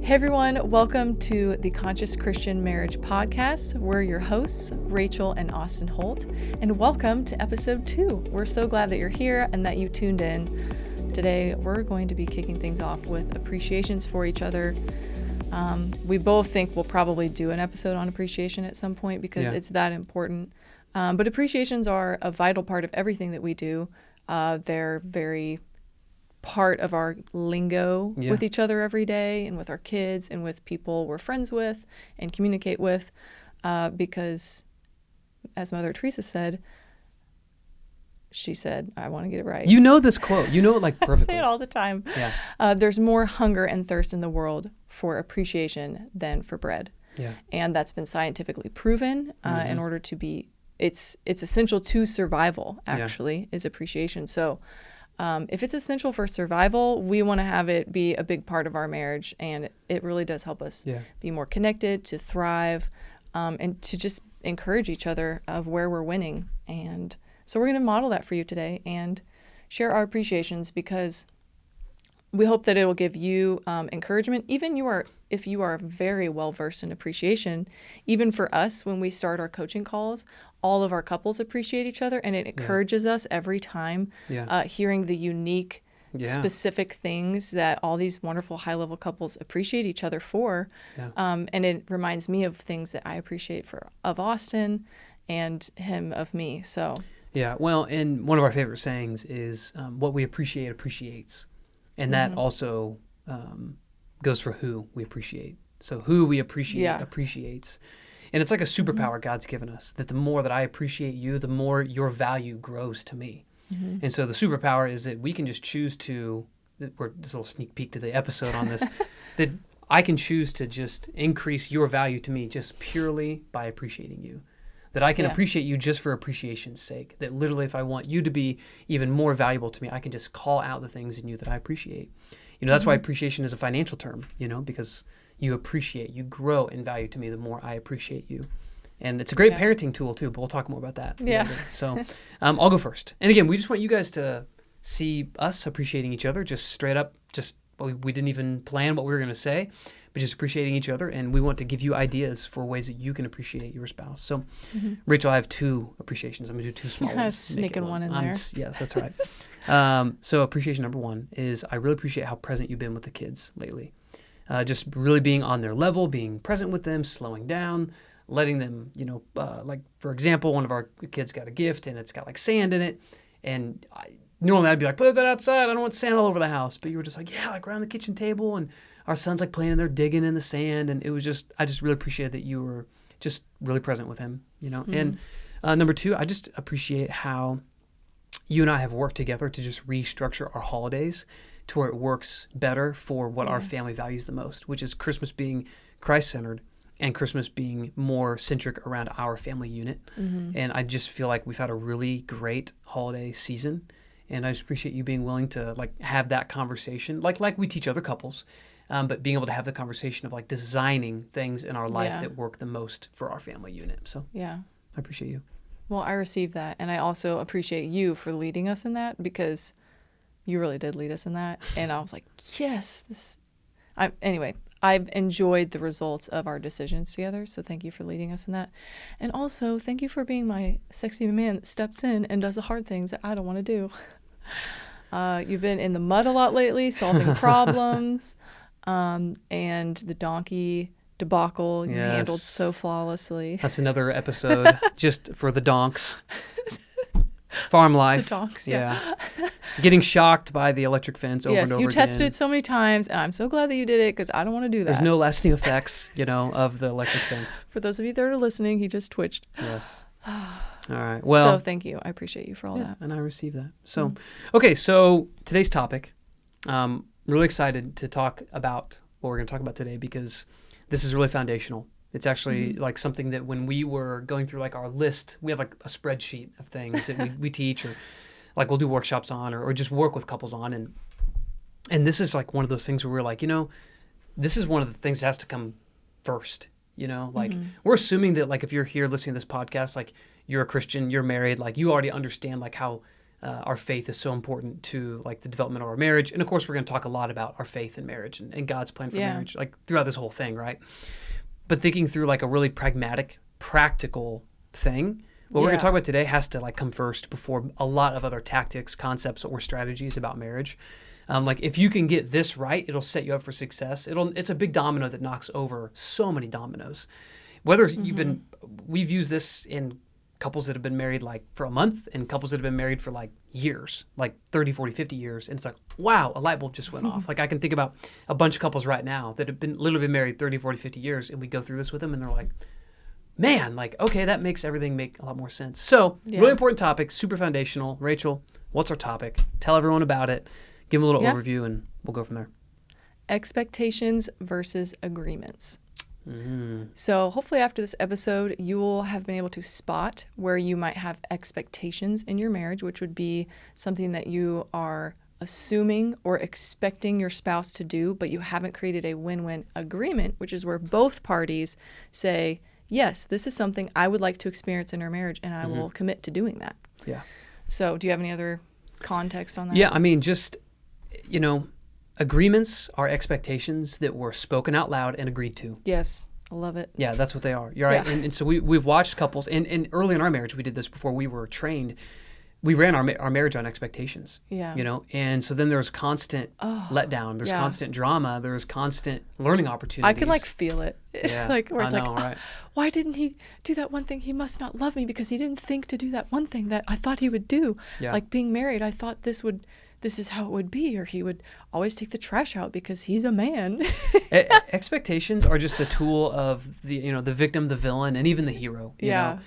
Hey everyone, welcome to the Conscious Christian Marriage Podcast. We're your hosts, Rachel and Austin Holt, and welcome to episode 2. We're so glad that you're here and that you tuned in. Today, we're going to be kicking things off with appreciations for each other. We both think we'll probably do an episode on appreciation at some point because it's that important. But appreciations are a vital part of everything that we do. They're very part of our lingo with each other every day and with our kids and with people we're friends with and communicate with, because as Mother Teresa said, she said, I want to get it right. You know this quote. You know it like perfectly. I say it all the time. Yeah. There's more hunger and thirst in the world for appreciation than for bread. Yeah. And that's been scientifically proven in order to be, it's essential to survival, actually, is appreciation. So if it's essential for survival, we want to have it be a big part of our marriage, and it really does help us be more connected, to thrive, and to just encourage each other of where we're winning. And so we're going to model that for you today and share our appreciations, because we hope that it will give you encouragement. Even if you are very well versed in appreciation, even for us, when we start our coaching calls, all of our couples appreciate each other, and it encourages us every time hearing the unique, specific things that all these wonderful high-level couples appreciate each other for. And it reminds me of things that I appreciate of Austin and him of me. So well, and one of our favorite sayings is what we appreciate appreciates. And that also goes for who we appreciate. So who we appreciate appreciates. And it's like a superpower God's given us, that the more that I appreciate you, the more your value grows to me. And so the superpower is that we can just choose to, we're just a little sneak peek to the episode on this, that I can choose to just increase your value to me just purely by appreciating you. That I can appreciate you just for appreciation's sake. That literally, if I want you to be even more valuable to me, I can just call out the things in you that I appreciate. You know, that's why appreciation is a financial term, because you appreciate, you grow in value to me the more I appreciate you. And it's a great parenting tool too, but we'll talk more about that later. So I'll go first. And again, we just want you guys to see us appreciating each other, just straight up, we didn't even plan what we were going to say, but just appreciating each other. And we want to give you ideas for ways that you can appreciate your spouse. So Rachel, I have 2 appreciations. I'm going to do 2 small ones. Sneaking one in there. Yes, that's right. So appreciation number 1 is I really appreciate how present you've been with the kids lately. Just really being on their level, being present with them, slowing down, letting them, like, for example, one of our kids got a gift and it's got like sand in it. And normally I'd be like, put that outside. I don't want sand all over the house. But you were just like, like around the kitchen table. And our son's like playing in there, digging in the sand. And it was I just really appreciated that you were just really present with him, And number 2, I just appreciate how you and I have worked together to just restructure our holidays to where it works better for what our family values the most, which is Christmas being Christ-centered and Christmas being more centric around our family unit. And I just feel like we've had a really great holiday season. And I just appreciate you being willing to like have that conversation, like we teach other couples, but being able to have the conversation of like designing things in our life that work the most for our family unit. So I appreciate you. Well, I received that. And I also appreciate you for leading us in that, because you really did lead us in that. And I was like, yes, anyway, I've enjoyed the results of our decisions together. So thank you for leading us in that. And also thank you for being my sexy man that steps in and does the hard things that I don't want to do. You've been in the mud a lot lately, solving problems, and the donkey debacle you handled so flawlessly. That's another episode just for the donks. Farm life. The donks, Getting shocked by the electric fence over and over again. Yes, you tested it so many times, and I'm so glad that you did it, because I don't want to do that. There's no lasting effects, of the electric fence. For those of you that are listening, he just twitched. Yes. All right. Well. So thank you. I appreciate you for all that. And I receive that. So, okay. So today's topic, really excited to talk about what we're going to talk about today, because this is really foundational. It's actually like something that when we were going through like our list, we have like a spreadsheet of things that we teach, or like we'll do workshops on, or just work with couples on. And this is like one of those things where we're like, this is one of the things that has to come first, like we're assuming that like if you're here listening to this podcast, like you're a Christian, you're married, like you already understand like how our faith is so important to like the development of our marriage. And of course, we're going to talk a lot about our faith in marriage and God's plan for marriage, like throughout this whole thing, right? But thinking through like a really pragmatic, practical thing, what we're going to talk about today has to like come first before a lot of other tactics, concepts, or strategies about marriage. Like if you can get this right, it'll set you up for success. It's a big domino that knocks over so many dominoes. Whether we've used this in couples that have been married like for a month and couples that have been married for like years, like 30, 40, 50 years. And it's like, wow, a light bulb just went off. Like I can think about a bunch of couples right now that have literally been married 30, 40, 50 years. And we go through this with them and they're like, man, like, okay, that makes everything make a lot more sense. So really important topic, super foundational. Rachel, what's our topic? Tell everyone about it. Give them a little overview and we'll go from there. Expectations versus agreements. So hopefully after this episode, you will have been able to spot where you might have expectations in your marriage, which would be something that you are assuming or expecting your spouse to do, but you haven't created a win-win agreement, which is where both parties say, yes, this is something I would like to experience in our marriage, and I will commit to doing that. Yeah. So do you have any other context on that? Yeah, I mean, just, agreements are expectations that were spoken out loud and agreed to. Yes, I love it. Yeah, that's what they are. You're right. And so we've watched couples, and early in our marriage, we did this before we were trained. We ran our marriage on expectations. Yeah. And so then there's constant letdown. There's constant drama. There's constant learning opportunities. I could like feel it. Yeah, like where it's right. Why didn't he do that one thing? He must not love me because he didn't think to do that one thing that I thought he would do. Yeah. Like being married, I thought this is how it would be, or he would always take the trash out because he's a man. Expectations are just the tool of the victim, the villain, and even the hero. You know?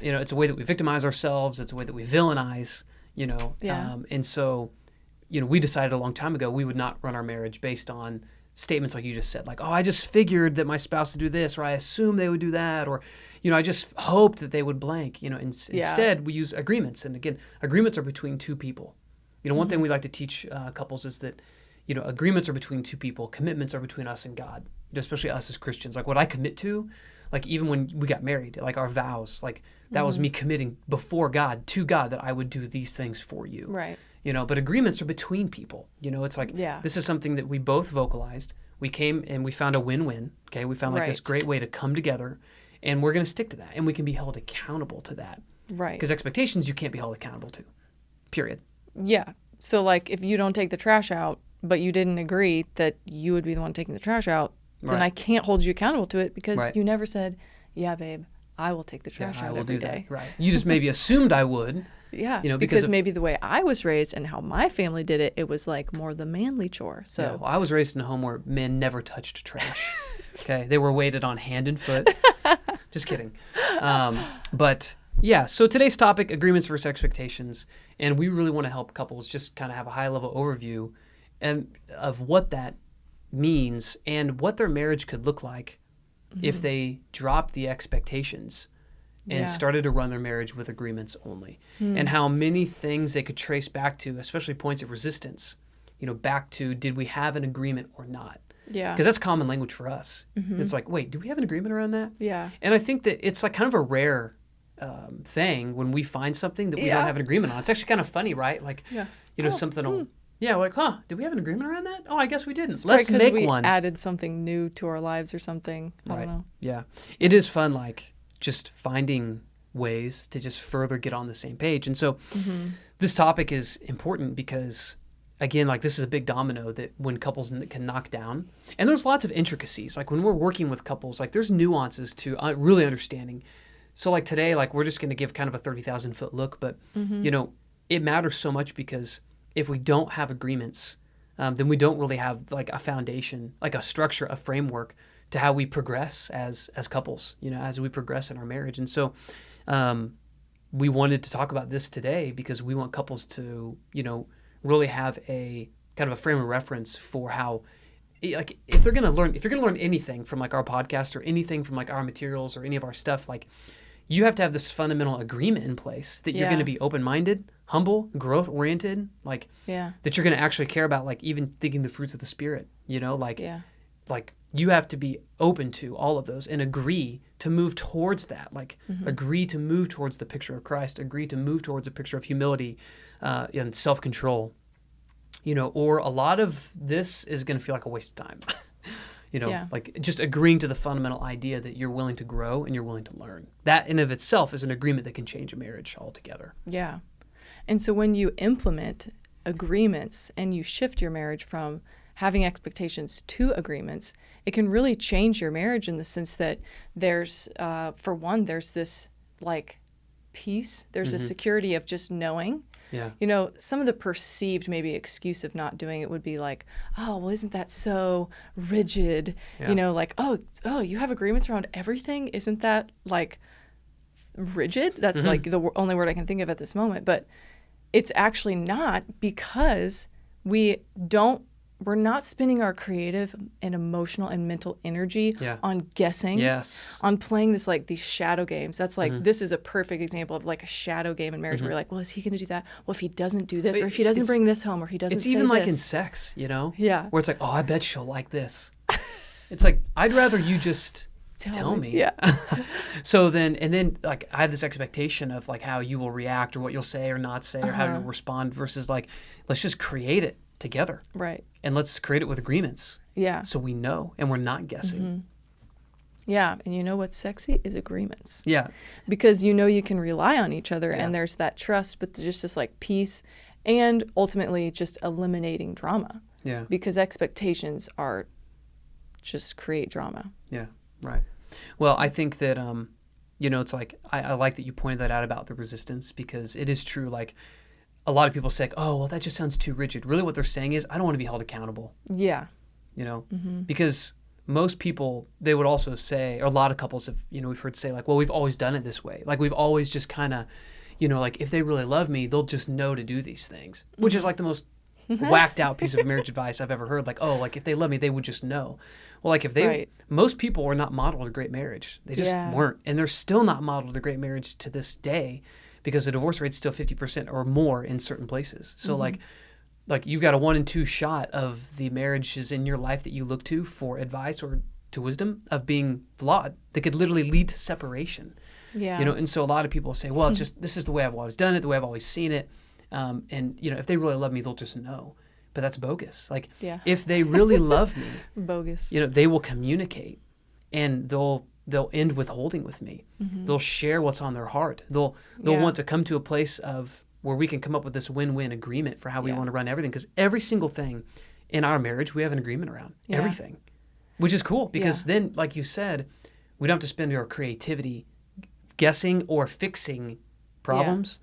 It's a way that we victimize ourselves. It's a way that we villainize. And so, we decided a long time ago we would not run our marriage based on statements like you just said, like, oh, I just figured that my spouse would do this, or I assumed they would do that, or I just hoped that they would blank. Instead we use agreements, and again, agreements are between two people. One thing we like to teach couples is that, agreements are between two people. Commitments are between us and God, especially us as Christians. Like what I commit to, like even when we got married, like our vows, like that was me committing before God, to God, that I would do these things for you. Right. But agreements are between people. It's like, this is something that we both vocalized. We came and we found a win-win. Okay. We found like this great way to come together, and we're going to stick to that. And we can be held accountable to that. Right. Because expectations you can't be held accountable to, period. Yeah. So like if you don't take the trash out, but you didn't agree that you would be the one taking the trash out, then I can't hold you accountable to it because you never said, yeah, babe, I will take the trash out every day. Right. You just maybe assumed I would. Yeah. Because maybe the way I was raised and how my family did it, it was like more the manly chore. So I was raised in a home where men never touched trash. Okay. They were weighted on hand and foot. Just kidding. But yeah, so today's topic, agreements versus expectations, and we really want to help couples just kind of have a high-level overview of what that means and what their marriage could look like if they dropped the expectations and started to run their marriage with agreements only, and how many things they could trace back to, especially points of resistance, back to did we have an agreement or not? Yeah. Because that's common language for us. It's like, wait, do we have an agreement around that? Yeah. And I think that it's like kind of a rare thing when we find something that we don't have an agreement on. It's actually kind of funny, right? Like, something will, like, did we have an agreement around that? Oh, I guess we didn't. Let's make one. We added something new to our lives or something. I don't know. Yeah. It is fun, like, just finding ways to just further get on the same page. And so this topic is important because, again, like this is a big domino that when couples can knock down. And there's lots of intricacies. Like when we're working with couples, like there's nuances to really understanding. So like today, like we're just going to give kind of a 30,000 foot look, but it matters so much because if we don't have agreements, then we don't really have like a foundation, like a structure, a framework to how we progress as couples, as we progress in our marriage. And so we wanted to talk about this today because we want couples to, really have a kind of a frame of reference for how, like if you're going to learn anything from like our podcast or anything from like our materials or any of our stuff, like you have to have this fundamental agreement in place that you're going to be open-minded, humble, growth-oriented, like that you're going to actually care about, like even thinking the fruits of the Spirit, like you have to be open to all of those and agree to move towards that. Like agree to move towards the picture of Christ, agree to move towards a picture of humility and self-control. You know, or a lot of this is going to feel like a waste of time. You know, like just agreeing to the fundamental idea that you're willing to grow and you're willing to learn. That in of itself is an agreement that can change a marriage altogether. Yeah. And so when you implement agreements and you shift your marriage from having expectations to agreements, it can really change your marriage in the sense that there's, for one, there's this like peace. There's a security of just knowing. Yeah. You know, some of the perceived maybe excuse of not doing it would be like, oh, well, isn't that so rigid? Yeah. You know, like, oh, you have agreements around everything? Isn't that like rigid? That's like the only word I can think of at this moment. But it's actually not, because we're not spending our creative and emotional and mental energy on guessing, on playing this like these shadow games. That's like, this is a perfect example of like a shadow game in marriage where you're like, well, is he going to do that? Well, if he doesn't do this, or if he doesn't bring this home, or he doesn't say this. It's even like in sex, you know? Yeah. Where it's like, oh, I bet she'll like this. It's like, I'd rather you just tell me. Yeah. So then like I have this expectation of like how you will react or what you'll say or not say or how you'll respond versus like, let's just create it together. Right. And let's create it with agreements. Yeah. So we know and we're not guessing. Yeah. And you know what's sexy is agreements. Yeah. Because you know you can rely on each other and there's that trust, but just this like peace and ultimately just eliminating drama. Yeah. Because expectations are just create drama. Yeah. Right. Well, I think that, you know, it's like, I like that you pointed that out about the resistance, because it is true. Like, a lot of people say, oh, well, that just sounds too rigid. Really what they're saying is, I don't want to be held accountable. Yeah. You know, because most people, they would also say, or a lot of couples have, you know, we've heard say like, well, we've always done it this way. Like we've always just kind of, you know, like if they really love me, they'll just know to do these things, which is like the most whacked out piece of marriage advice I've ever heard. Like, oh, like if they love me, they would just know. Well, like if they, most people were not modeled a great marriage. They just weren't. And they're still not modeled a great marriage to this day, because the divorce rate's still 50% or more in certain places. So like you've got a 1 in 2 shot of the marriages in your life that you look to for advice or to wisdom of being flawed that could literally lead to separation. Yeah. You know, and so a lot of people say, well, it's just, this is the way I've always done it, the way I've always seen it. And, you know, if they really love me, they'll just know. But that's bogus. Like, if they really love me, bogus. You know, they will communicate and they'll end withholding with me. They'll share what's on their heart. They'll want to come to a place of where we can come up with this win-win agreement for how we want to run everything. Because every single thing in our marriage, we have an agreement around. Everything. Which is cool, because then, like you said, we don't have to spend our creativity guessing or fixing problems.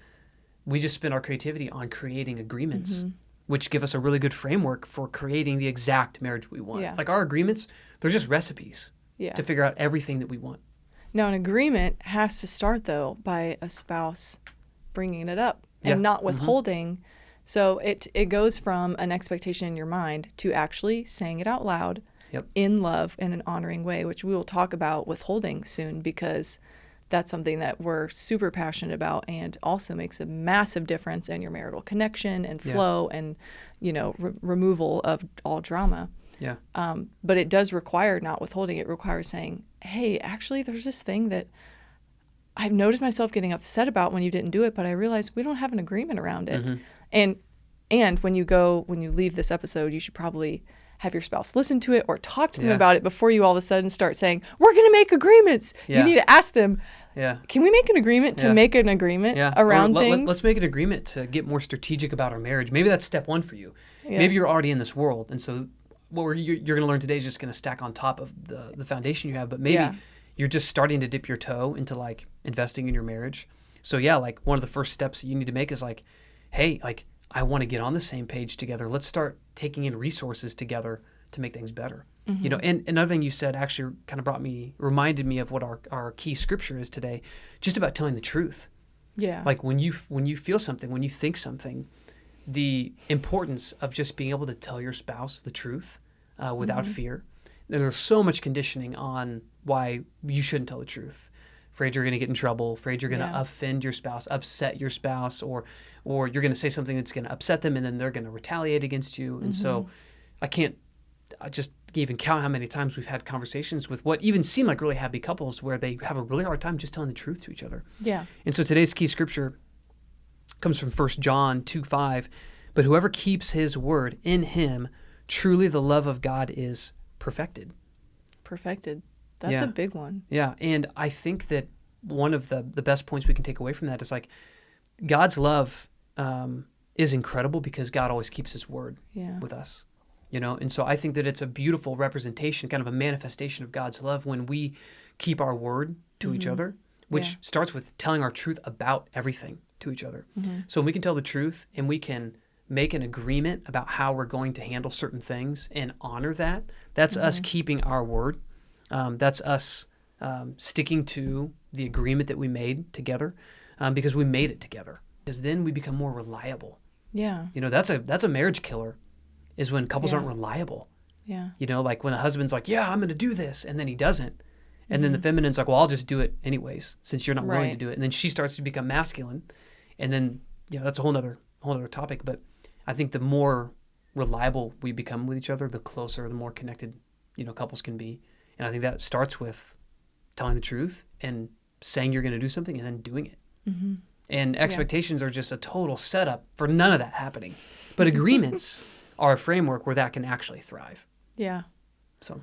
We just spend our creativity on creating agreements, which give us a really good framework for creating the exact marriage we want. Like our agreements, they're just recipes to figure out everything that we want. Now, an agreement has to start, though, by a spouse bringing it up and not withholding. So it goes from an expectation in your mind to actually saying it out loud in love in an honoring way, which we will talk about withholding soon, because that's something that we're super passionate about and also makes a massive difference in your marital connection and flow and, you know, removal of all drama. Yeah. But it does require not withholding. It requires saying, hey, actually, there's this thing that I've noticed myself getting upset about when you didn't do it, but I realized we don't have an agreement around it. And when you leave this episode, you should probably have your spouse listen to it or talk to them about it before you all of a sudden start saying, we're going to make agreements. You need to ask them, can we make an agreement to make an agreement around things? Let's make an agreement to get more strategic about our marriage. Maybe that's step 1 for you. Maybe you're already in this world. And so what you're going to learn today is just going to stack on top of the foundation you have. But maybe you're just starting to dip your toe into like investing in your marriage. So like one of the first steps that you need to make is like, hey, like I want to get on the same page together. Let's start taking in resources together to make things better. You know, and another thing you said actually kind of reminded me of what our key scripture is today, just about telling the truth. Yeah. Like when you feel something, when you think something, the importance of just being able to tell your spouse the truth without fear. There's so much conditioning on why you shouldn't tell the truth. Afraid you're going to get in trouble, afraid you're going to offend your spouse, upset your spouse, or you're going to say something that's going to upset them and then they're going to retaliate against you. And so I can't I just even count how many times we've had conversations with what even seem like really happy couples where they have a really hard time just telling the truth to each other. Yeah. And so today's key scripture comes from 1 John 2:5. But whoever keeps his word, in him, truly the love of God is perfected. Perfected. That's a big one. Yeah. And I think that one of the best points we can take away from that is like God's love is incredible because God always keeps his word with us. And so I think that it's a beautiful representation, kind of a manifestation of God's love when we keep our word to each other, which starts with telling our truth about everything to each other. So when we can tell the truth and we can make an agreement about how we're going to handle certain things and honor that, that's us keeping our word. That's us sticking to the agreement that we made together because we made it together. Because then we become more reliable. Yeah. That's a marriage killer, is when couples aren't reliable. Yeah. Like when the husband's like, yeah, I'm going to do this, and then he doesn't. And then the feminine's like, well, I'll just do it anyways, since you're not willing to do it. And then she starts to become masculine. And then, that's a whole other topic. But I think the more reliable we become with each other, the closer, the more connected, couples can be. And I think that starts with telling the truth and saying you're going to do something and then doing it. Mm-hmm. And expectations are just a total setup for none of that happening. But agreements are a framework where that can actually thrive. Yeah. So,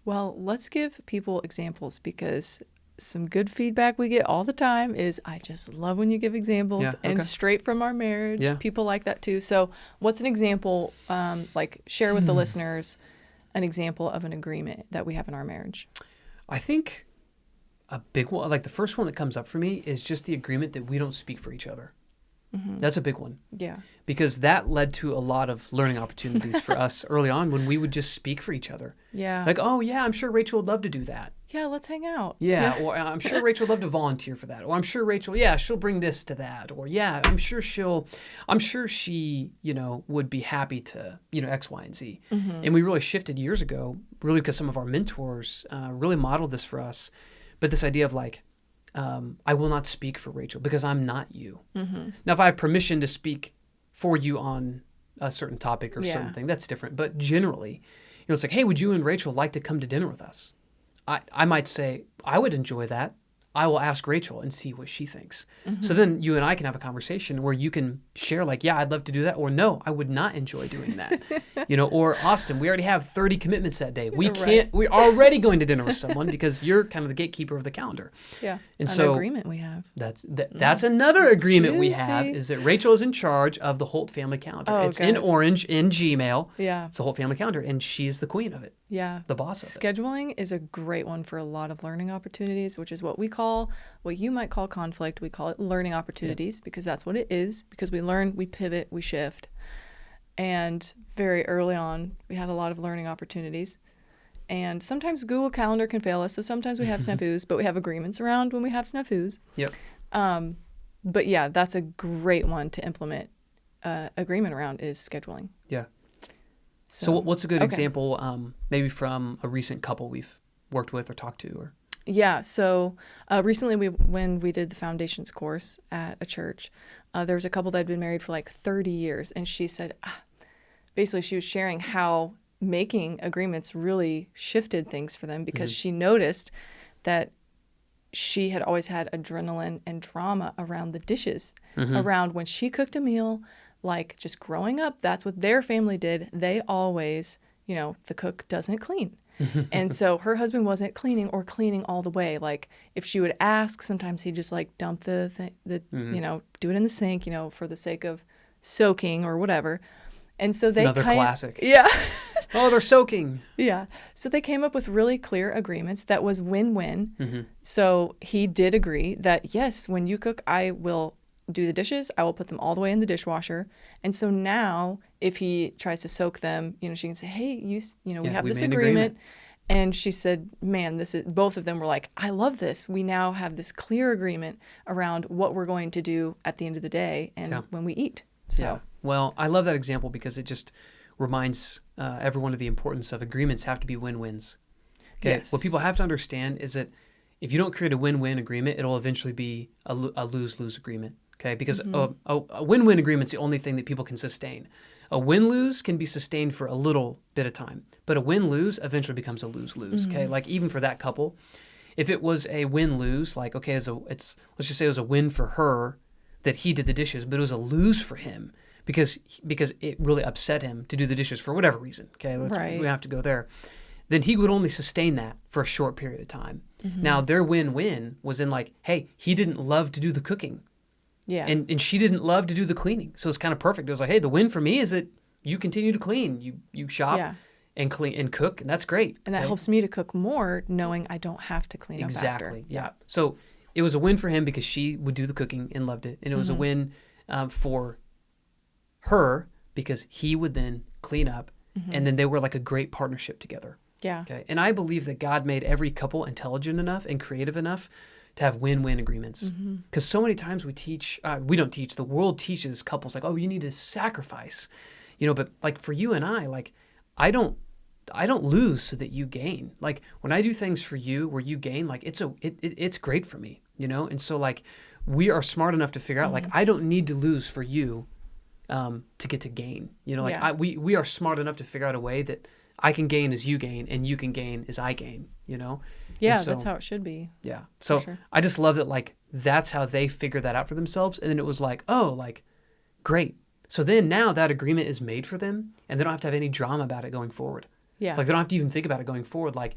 well, let's give people examples, because some good feedback we get all the time is, I just love when you give examples and straight from our marriage. Yeah. People like that too. So what's an example, share with the listeners an example of an agreement that we have in our marriage? I think a big one, like the first one that comes up for me, is just the agreement that we don't speak for each other. Mm-hmm. That's a big one. Yeah. Because that led to a lot of learning opportunities for us early on when we would just speak for each other. Yeah. Like, oh, yeah, I'm sure Rachel would love to do that. Yeah, let's hang out. Yeah. Or I'm sure Rachel would love to volunteer for that. Or I'm sure Rachel, she'll bring this to that. Or yeah, I'm sure she, would be happy to, X, Y, and Z. Mm-hmm. And we really shifted years ago, really because some of our mentors really modeled this for us. But this idea of like, I will not speak for Rachel because I'm not you. Mm-hmm. Now, if I have permission to speak for you on a certain topic or certain thing, that's different. But generally, it's like, hey, would you and Rachel like to come to dinner with us? I might say, I would enjoy that. I will ask Rachel and see what she thinks. Mm-hmm. So then you and I can have a conversation where you can share like, yeah, I'd love to do that. Or no, I would not enjoy doing that. Or Austin, we already have 30 commitments that day. We're already going to dinner with someone because you're kind of the gatekeeper of the calendar. Yeah. And so agreement we have. That's another agreement we have, is that Rachel is in charge of the Holt family calendar. Oh, it's in orange in Gmail. Yeah. It's the Holt family calendar, and she's the queen of it. Yeah. The boss of it. Scheduling is a great one for a lot of learning opportunities, which is what you might call conflict. We call it learning opportunities because that's what it is, because we learn, we pivot, we shift. And very early on, we had a lot of learning opportunities. And sometimes Google Calendar can fail us, so sometimes we have snafus, but we have agreements around when we have snafus. Yep. But yeah, that's a great one to implement agreement around, is scheduling. Yeah. So what's a good example, maybe from a recent couple we've worked with or talked to? Or Yeah. So recently, when we did the foundations course at a church, there was a couple that had been married for like 30 years. And she said, basically, she was sharing how making agreements really shifted things for them, because she noticed that she had always had adrenaline and drama around the dishes, around when she cooked a meal. Like just growing up, that's what their family did. They always, the cook doesn't clean. And so her husband wasn't cleaning all the way. Like if she would ask, sometimes he'd just like dump do it in the sink, for the sake of soaking or whatever. And so they Another classic. Yeah. Oh, they're soaking. Yeah. So they came up with really clear agreements that was win-win. Mm-hmm. So he did agree that, yes, when you cook, I will do the dishes. I will put them all the way in the dishwasher. And so now if he tries to soak them, she can say, hey, we have this agreement. And she said, man, both of them were like, I love this. We now have this clear agreement around what we're going to do at the end of the day and when we eat. So, yeah. Well, I love that example because it just reminds everyone of the importance of agreements have to be win-wins. Okay. Yes. What people have to understand is that if you don't create a win-win agreement, it'll eventually be a lose-lose agreement. Okay, because a win-win agreement is the only thing that people can sustain. A win-lose can be sustained for a little bit of time, but a win-lose eventually becomes a lose-lose, okay? Like even for that couple, if it was a win-lose, like, okay, let's just say it was a win for her that he did the dishes, but it was a lose for him because it really upset him to do the dishes for whatever reason, okay? We have to go there. Then he would only sustain that for a short period of time. Now, their win-win was in like, hey, he didn't love to do the cooking. Yeah. And she didn't love to do the cleaning. So it's kind of perfect. It was like, hey, the win for me is that you continue to clean. You shop and clean and cook, and that's great. And that helps me to cook more knowing I don't have to clean up after. Exactly, yeah. So it was a win for him because she would do the cooking and loved it. And it was a win for her because he would then clean up. And then they were like a great partnership together. Yeah. Okay. And I believe that God made every couple intelligent enough and creative enough to have win-win agreements. Because so many times we don't teach, the world teaches couples like, oh, you need to sacrifice, but like for you and I, like, I don't lose so that you gain. Like when I do things for you where you gain, like it's great for me, And so like we are smart enough to figure out like, I don't need to lose for you to get to gain, we are smart enough to figure out a way that I can gain as you gain and you can gain as I gain, Yeah, so, that's how it should be. Yeah. So sure. I just love that, like, that's how they figured that out for themselves. And then it was like, oh, like, great. So then now that agreement is made for them and they don't have to have any drama about it going forward. Yeah. Like, they don't have to even think about it going forward. Like,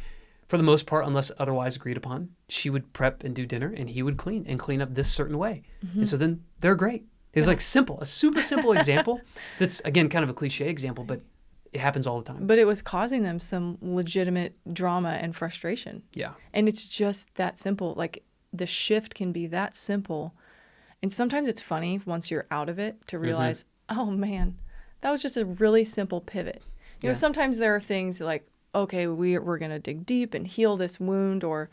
for the most part, unless otherwise agreed upon, she would prep and do dinner and he would clean up this certain way. And so then they're great. It's like a super simple example that's, again, kind of a cliche example, but it happens all the time. But it was causing them some legitimate drama and frustration. Yeah. And it's just that simple. Like the shift can be that simple. And sometimes it's funny once you're out of it to realize, oh man, that was just a really simple pivot. You know, sometimes there are things like, okay, we're going to dig deep and heal this wound or,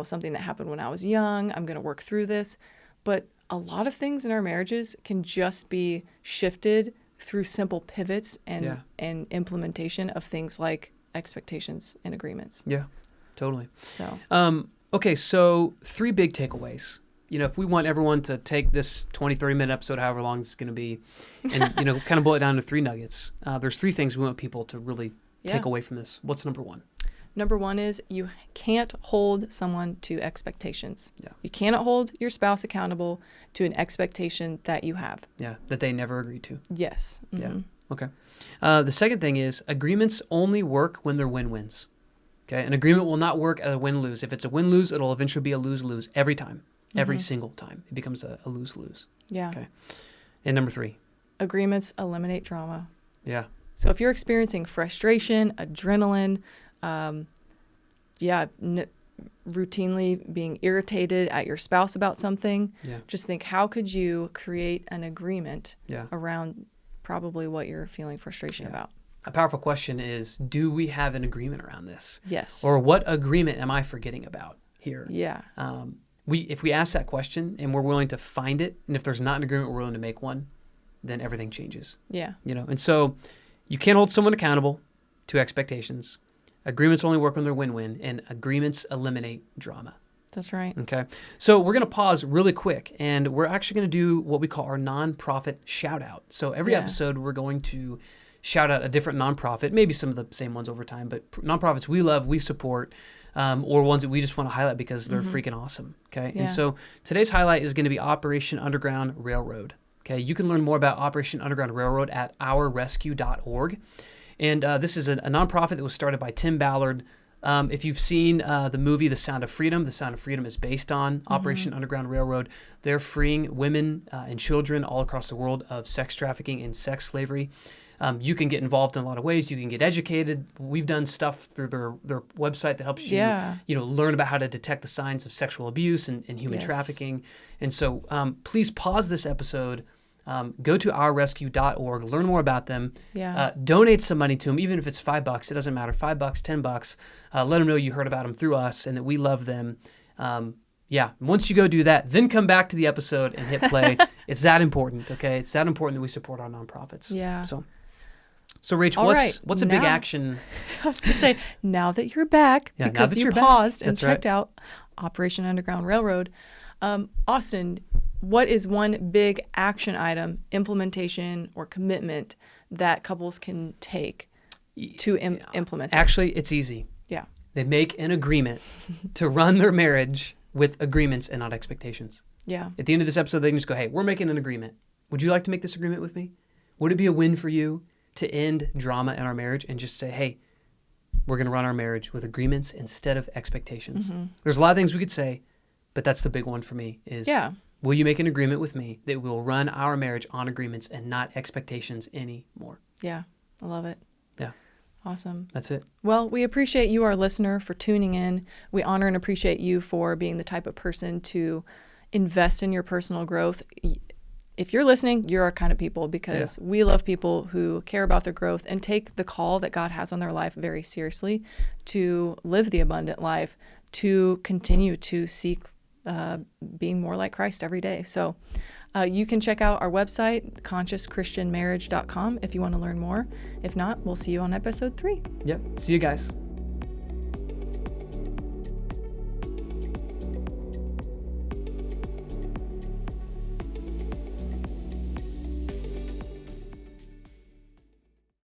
something that happened when I was young. I'm going to work through this. But a lot of things in our marriages can just be shifted through simple pivots and implementation of things like expectations and agreements. Yeah, totally. So, okay, so 3 big takeaways. If we want everyone to take this 20, 30-minute episode, however long this is going to be, and, kind of boil it down to 3 nuggets, there's 3 things we want people to really take away from this. What's number 1? Number 1 is you can't hold someone to expectations. Yeah. You cannot hold your spouse accountable to an expectation that you have. Yeah, that they never agreed to. Yes. Yeah. Okay. The second thing is agreements only work when they're win-wins. Okay. An agreement will not work as a win-lose. If it's a win-lose, it'll eventually be a lose-lose every time. Every single time. It becomes a lose-lose. Yeah. Okay. And number 3. Agreements eliminate drama. Yeah. So if you're experiencing frustration, adrenaline, routinely being irritated at your spouse about something, just think, how could you create an agreement around probably what you're feeling frustration about? A powerful question is, do we have an agreement around this? Yes. Or what agreement am I forgetting about here? Yeah. If we ask that question and we're willing to find it, and if there's not an agreement, we're willing to make one, then everything changes. Yeah. And so you can't hold someone accountable to expectations. Agreements only work when they're win-win, and agreements eliminate drama. That's right. Okay. So we're going to pause really quick, and we're actually going to do what we call our nonprofit shout out. So every episode, we're going to shout out a different nonprofit, maybe some of the same ones over time, but nonprofits we love, we support, or ones that we just want to highlight because they're freaking awesome. Okay. Yeah. And so today's highlight is going to be Operation Underground Railroad. Okay. You can learn more about Operation Underground Railroad at ourrescue.org. And this is a nonprofit that was started by Tim Ballard. If you've seen the movie The Sound of Freedom is based on Operation Underground Railroad. They're freeing women and children all across the world of sex trafficking and sex slavery. You can get involved in a lot of ways. You can get educated. We've done stuff through their website that helps you, learn about how to detect the signs of sexual abuse and human trafficking. And so please pause this episode. Go to ourrescue.org, learn more about them, donate some money to them, even if it's $5, it doesn't matter, $5, $10, let them know you heard about them through us and that we love them. Once you go do that, then come back to the episode and hit play. It's that important, okay? It's that important that we support our nonprofits. Yeah. So Rach, what's a big action? I was going to say, now that you're back, because you paused and checked out Operation Underground Railroad, Austin, what is one big action item, implementation, or commitment that couples can take to implement this? Actually, it's easy. Yeah. They make an agreement to run their marriage with agreements and not expectations. Yeah. At the end of this episode, they can just go, hey, we're making an agreement. Would you like to make this agreement with me? Would it be a win for you to end drama in our marriage and just say, hey, we're going to run our marriage with agreements instead of expectations? Mm-hmm. There's a lot of things we could say, but that's the big one for me is, will you make an agreement with me that we'll run our marriage on agreements and not expectations anymore? Yeah, I love it. Yeah. Awesome. That's it. Well, we appreciate you, our listener, for tuning in. We honor and appreciate you for being the type of person to invest in your personal growth. If you're listening, you're our kind of people, because we love people who care about their growth and take the call that God has on their life very seriously to live the abundant life, to continue to seek being more like Christ every day. So you can check out our website, consciouschristianmarriage.com, if you want to learn more. If not, we'll see you on episode 3. Yep. See you guys.